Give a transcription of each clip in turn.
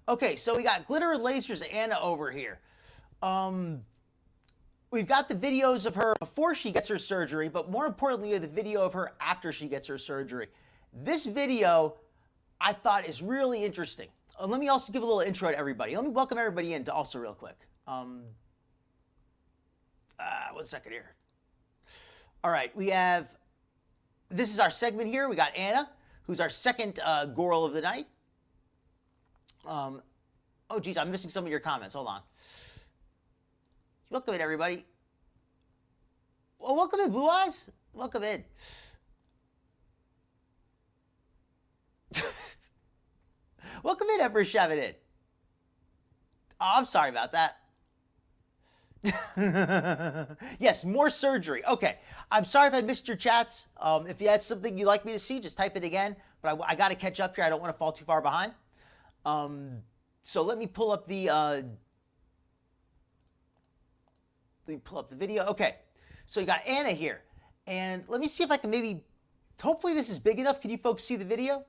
Okay, so we got Glitter and Lasers Anna over here. We've got the videos of her before she gets her surgery, but more importantly, we have the video of her after she gets her surgery. This video, I thought, is really interesting. Let me also give a little intro to everybody. Let me welcome everybody in also real quick. 1 second here. All right, this is our segment here. We got Anna, who's our second girl of the night. Oh, geez, I'm missing some of your comments. Hold on. Welcome in, everybody. Well, welcome in, Blue Eyes. Welcome in. Welcome in, Emperor Shavadin. Oh, I'm sorry about that. Yes, more surgery. Okay, I'm sorry if I missed your chats. If you had something you'd like me to see, just type it again. But I got to catch up here. I don't want to fall too far behind. So let me pull up the video. Okay, so you got Anna here, and let me see if I can maybe. Hopefully this is big enough. Can you folks see the video?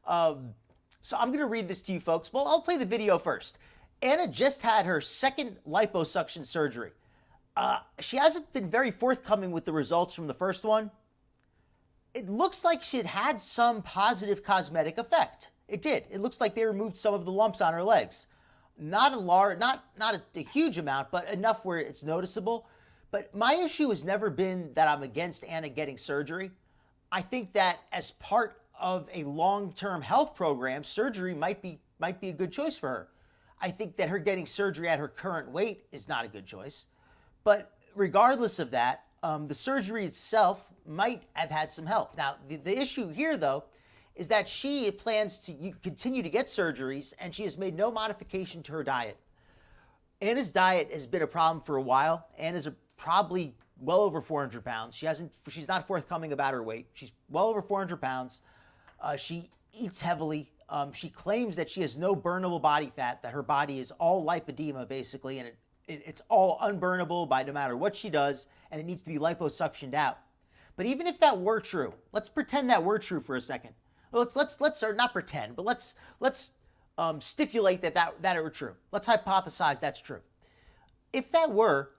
So I'm going to read this to you folks. Well, I'll play the video first. Anna just had her second liposuction surgery. She hasn't been very forthcoming with the results from the first one. It looks like she had some positive cosmetic effect. It did. It looks like they removed some of the lumps on her legs. Not a large, not a huge amount, but enough where it's noticeable. But my issue has never been that I'm against Anna getting surgery. I think that as part of a long-term health program, surgery might be a good choice for her. I think that her getting surgery at her current weight is not a good choice. But regardless of that, the surgery itself might have had some help. Now, the issue here, though, is that she plans to continue to get surgeries, and she has made no modification to her diet. Anna's diet has been a problem for a while. Anna's probably well over 400 pounds. She's not forthcoming about her weight. She's well over 400 pounds. She eats heavily. She claims that she has no burnable body fat, that her body is all lipedema, basically, and it's all unburnable by no matter what she does, and it needs to be liposuctioned out. But even if that were true, let's pretend that were true for a second. Let's or not pretend, but let's stipulate that it were true. Let's hypothesize that's true. If that were,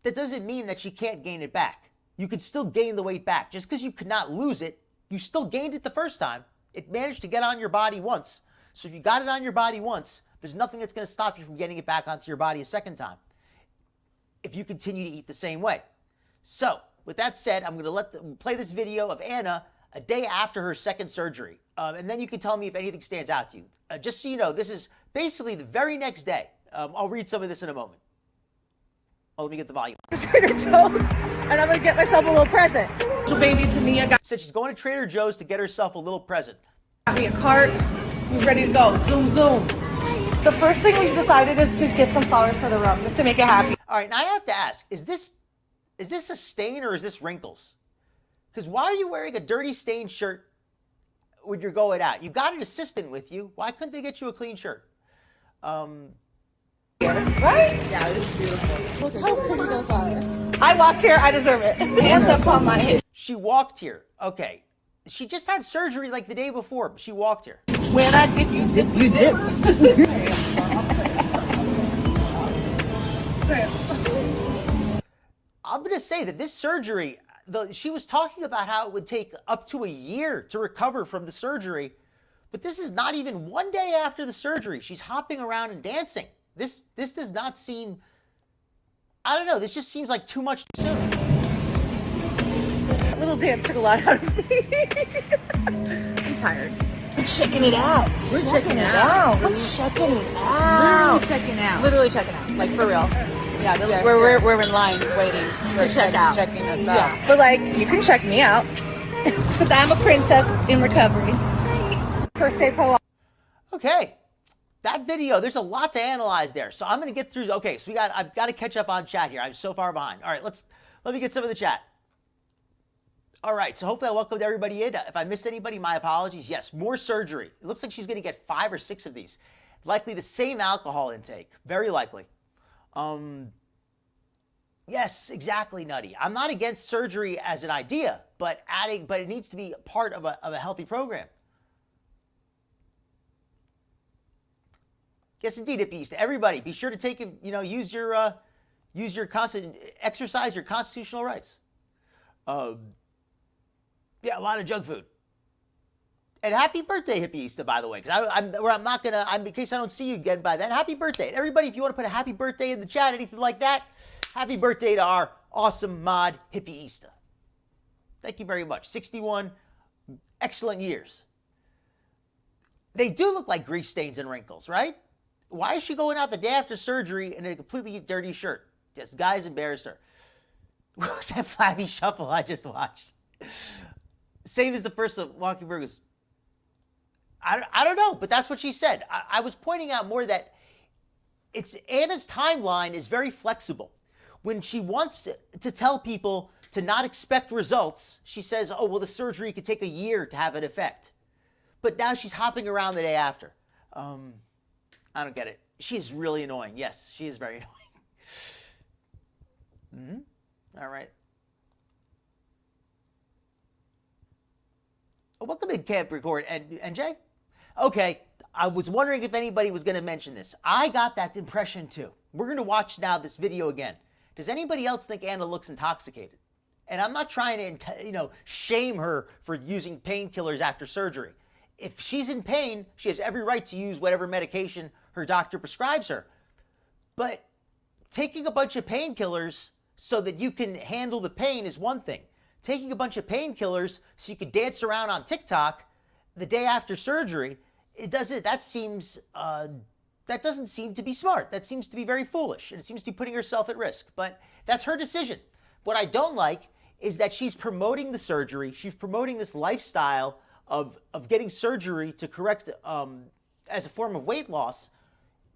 that doesn't mean that she can't gain it back. You could still gain the weight back. Just because you could not lose it, you still gained it the first time. It managed to get on your body once. So if you got it on your body once, there's nothing that's going to stop you from getting it back onto your body a second time if you continue to eat the same way. So with that said, I'm going to play this video of Anna a day after her second surgery. And then you can tell me if anything stands out to you. Just so you know, this is basically the very next day. I'll read some of this in a moment. Oh, let me get the volume. Trader Joe's, and I'm gonna get myself a little present. So baby, to me, I got said she's going to Trader Joe's to get herself a little present. me a cart. We're ready to go. Zoom, zoom. The first thing we decided is to get some flowers for the room, just to make it happy. All right, now I have to ask: is this a stain or is this wrinkles? Because why are you wearing a dirty stained shirt when you're going out? You got an assistant with you. Why couldn't they get you a clean shirt? Right? Yeah, this is beautiful. Look how pretty those are. I walked here, I deserve it. Hands up on my head. She walked here. Okay. She just had surgery like the day before, but she walked here. When I dip, you dip, you dip. I'm going to say that this surgery, she was talking about how it would take up to a year to recover from the surgery, but this is not even one day after the surgery. She's hopping around and dancing. This does not seem, I don't know, this just seems like too much too soon. That little dance took a lot out of me. I'm tired. We're checking it out. We're checking it out. We're checking it out. Literally checking out. Literally checking out. Like, for real. Yeah, we're in line waiting to check out. Checking us out. Yeah. But, like, you can check me out. Because I'm a princess in recovery. First day pro. Okay. That video, there's a lot to analyze there. So I'm going to get through. Okay, so I've got to catch up on chat here. I'm so far behind. All right, let me get some of the chat. All right, so hopefully I welcomed everybody in. If I missed anybody, my apologies. Yes, more surgery. It looks like she's going to get 5 or 6 of these. Likely the same alcohol intake. Very likely. Yes, exactly, Nutty. I'm not against surgery as an idea, but it needs to be part of a healthy program. Yes, indeed, hippies. Everybody, be sure to take, use your constant exercise, your constitutional rights. Yeah, a lot of junk food. And happy birthday, hippiista, by the way, because I'm not gonna. In case I don't see you again by then. Happy birthday, and everybody! If you want to put a happy birthday in the chat, anything like that, happy birthday to our awesome mod hippieista. Thank you very much. 61 excellent years. They do look like grease stains and wrinkles, right? Why is she going out the day after surgery in a completely dirty shirt? This guy's embarrassed her. What was that flabby shuffle I just watched? Same as the first of Walking Burgers. I don't know, but that's what she said. I was pointing out more that Anna's timeline is very flexible. When she wants to tell people to not expect results, she says, oh, well, the surgery could take a year to have an effect. But now she's hopping around the day after. I don't get it. She is really annoying. Yes, she is very annoying. All right. Welcome in, Camp Record. And Jay? Okay, I was wondering if anybody was going to mention this. I got that impression too. We're going to watch now this video again. Does anybody else think Anna looks intoxicated? And I'm not trying to, shame her for using painkillers after surgery. If she's in pain, she has every right to use whatever medication her doctor prescribes her. But taking a bunch of painkillers so that you can handle the pain is one thing. Taking a bunch of painkillers so you could dance around on TikTok the day after surgery, that doesn't seem to be smart. That seems to be very foolish, and it seems to be putting herself at risk. But that's her decision. What I don't like is that she's promoting the surgery. She's promoting this lifestyle of getting surgery to correct as a form of weight loss.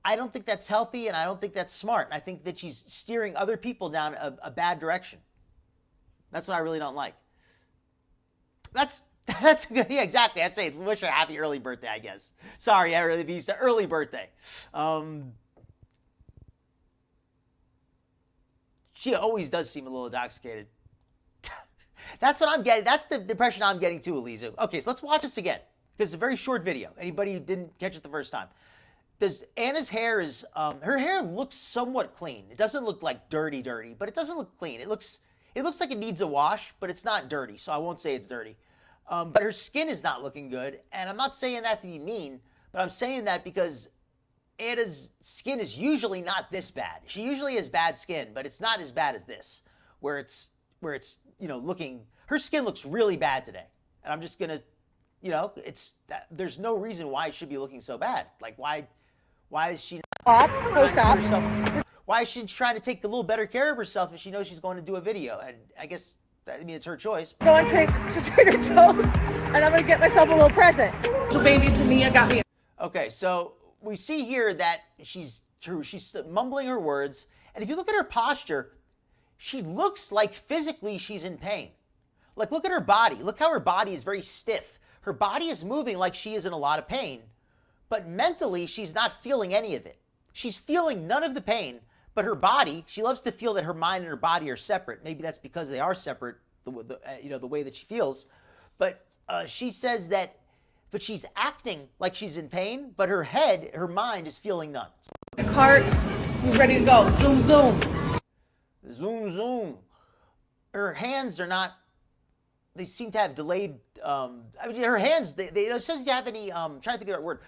I don't think that's healthy, and I don't think that's smart. I think that she's steering other people down a bad direction. That's what I really don't like. That's good. Yeah, exactly. I'd say wish her a happy early birthday, I guess. Sorry, early birthday. She always does seem a little intoxicated. That's what I'm getting. That's the impression I'm getting too, Eliza. Okay, so let's watch this again because it's a very short video. Anybody who didn't catch it the first time. Anna's hair is, her hair looks somewhat clean. It doesn't look like dirty, but it doesn't look clean. It looks like it needs a wash, but it's not dirty, so I won't say it's dirty. But her skin is not looking good, and I'm not saying that to be mean, but I'm saying that because Anna's skin is usually not this bad. She usually has bad skin, but it's not as bad as this, where it's looking. Her skin looks really bad today, and I'm just gonna, there's no reason why it should be looking so bad. Like why is she? Why is she trying to take a little better care of herself if she knows she's going to do a video? And I guess, it's her choice. Going to Trader Joe's, and I'm going to get myself a little present. The baby to me, I got me. Okay, so we see here that she's mumbling her words. And if you look at her posture, she looks like physically she's in pain. Like, look at her body. Look how her body is very stiff. Her body is moving like she is in a lot of pain. But mentally, she's not feeling any of it. She's feeling none of the pain. But her body, she loves to feel that her mind and her body are separate. Maybe that's because they are separate, the way that she feels. But she says that, but she's acting like she's in pain, but her mind is feeling none. The cart is ready to go. Zoom, zoom. Zoom, zoom. Her hands are not, they seem to have delayed, her hands, it doesn't have any, I'm trying to think of the right word.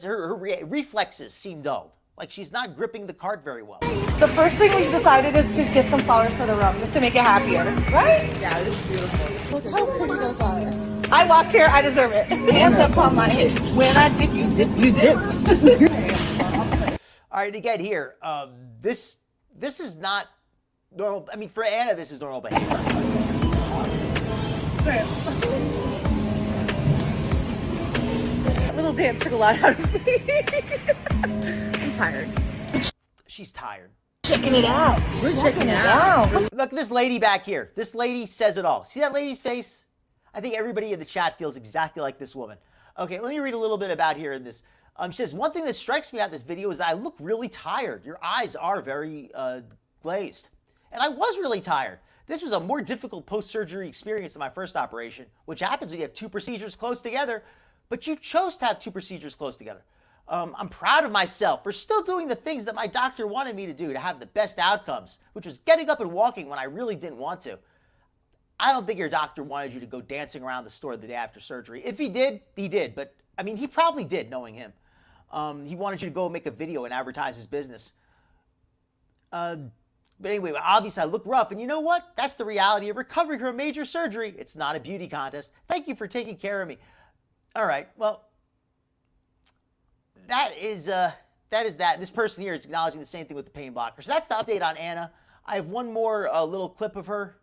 Her reflexes seem dulled. Like she's not gripping the cart very well. The first thing we decided is to get some flowers for the room, just to make it happier. Right? Yeah, this is beautiful. Look how pretty those are. I walked here, I deserve it. Hands up on my head. When I dip, you dip, you dip. All right, again here, this is not normal. I mean, for Anna, this is normal behavior. That little dance took a lot out of me. I'm tired. She's tired. Checking it out. We're checking it out. Look at this lady back here. This lady says it all. See that lady's face? I think everybody in the chat feels exactly like this woman. Okay, let me read a little bit about here in this. She says, one thing that strikes me about this video is that I look really tired. Your eyes are very glazed. And I was really tired. This was a more difficult post-surgery experience than my first operation, which happens when you have two procedures close together, but you chose to have two procedures close together. I'm proud of myself for still doing the things that my doctor wanted me to do to have the best outcomes, which was getting up and walking when I really didn't want to. I don't think your doctor wanted you to go dancing around the store the day after surgery. If he did, he did. But, I mean, he probably did, knowing him. He wanted you to go make a video and advertise his business. But anyway, obviously I look rough. And you know what? That's the reality of recovering from a major surgery. It's not a beauty contest. Thank you for taking care of me. All right, well, that is that. This person here is acknowledging the same thing with the pain blocker. So that's the update on Anna. I have one more little clip of her,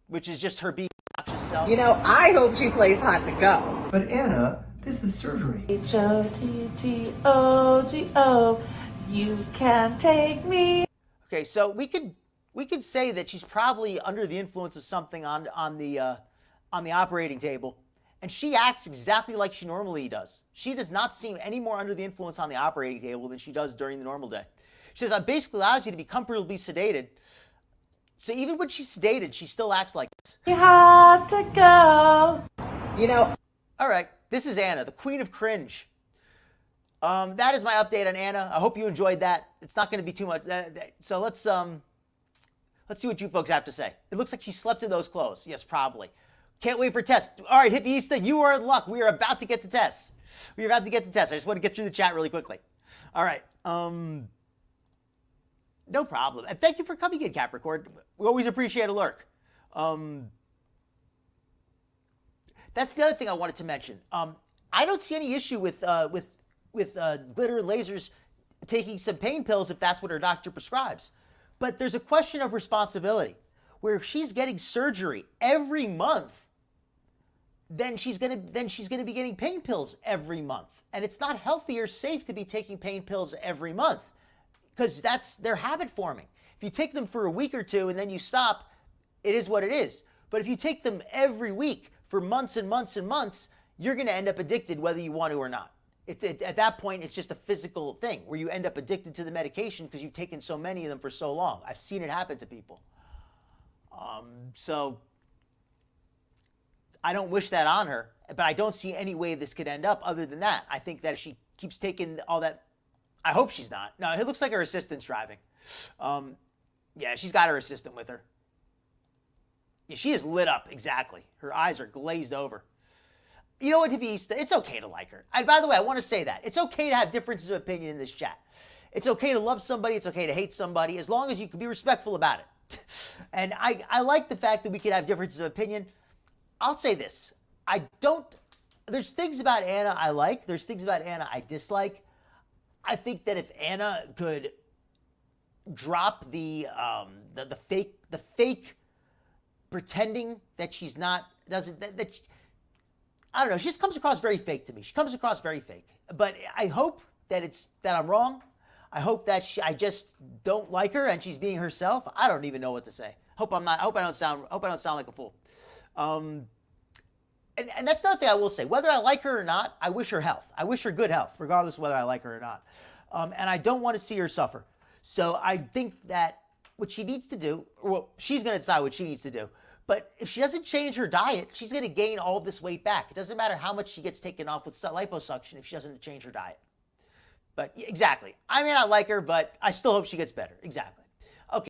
which is just her being obnoxious self. You know, I hope she plays hot to go. But Anna, this is surgery. H-O-T-T-O-G-O, you can take me. Okay, so we could say that she's probably under the influence of something on the operating table. And she acts exactly like she normally does. She does not seem any more under the influence on the operating table than she does during the normal day. She says, "It basically allows you to be comfortably sedated." So even when she's sedated, she still acts like this. You have to go. You know. All right, this is Anna, the queen of cringe. That is my update on Anna. I hope you enjoyed that. It's not going to be too much. So let's see what you folks have to say. It looks like she slept in those clothes. Yes, probably. Can't wait for tests. All right, Hippieista, you are in luck. We are about to get to tests. I just want to get through the chat really quickly. All right. No problem. And thank you for coming in, Capricorn. We always appreciate a lurk. That's the other thing I wanted to mention. I don't see any issue with Glitter and Lasers taking some pain pills if that's what her doctor prescribes. But there's a question of responsibility, where if she's getting surgery every month, then she's gonna be getting pain pills every month. And it's not healthy or safe to be taking pain pills every month, because they're habit forming. If you take them for a week or two and then you stop, it is what it is. But if you take them every week for months and months and months, you're gonna end up addicted whether you want to or not. At that point, it's just a physical thing where you end up addicted to the medication because you've taken so many of them for so long. I've seen it happen to people. So I don't wish that on her, but I don't see any way this could end up other than that. I think that if she keeps taking all that, I hope she's not. No, it looks like her assistant's driving. Yeah, she's got her assistant with her. Yeah, she is lit up, exactly. Her eyes are glazed over. You know what, Hippieista? It's okay to like her. And by the way, I want to say that. It's okay to have differences of opinion in this chat. It's okay to love somebody. It's okay to hate somebody, as long as you can be respectful about it. And I like the fact that we can have differences of opinion. I'll say this. There's things about Anna I like. There's things about Anna I dislike. I think that if Anna could drop the fake pretending that she's not, I don't know, she just comes across very fake to me. She comes across very fake. But I hope that I'm wrong. I hope that I just don't like her and she's being herself. I don't even know what to say. I hope I don't sound like a fool. And that's another thing I will say. Whether I like her or not, I wish her health. I wish her good health, regardless of whether I like her or not. And I don't want to see her suffer. So I think that what she needs to do, well, she's going to decide what she needs to do. But if she doesn't change her diet, she's going to gain all of this weight back. It doesn't matter how much she gets taken off with liposuction if she doesn't change her diet. But exactly. I may not like her, but I still hope she gets better. Exactly.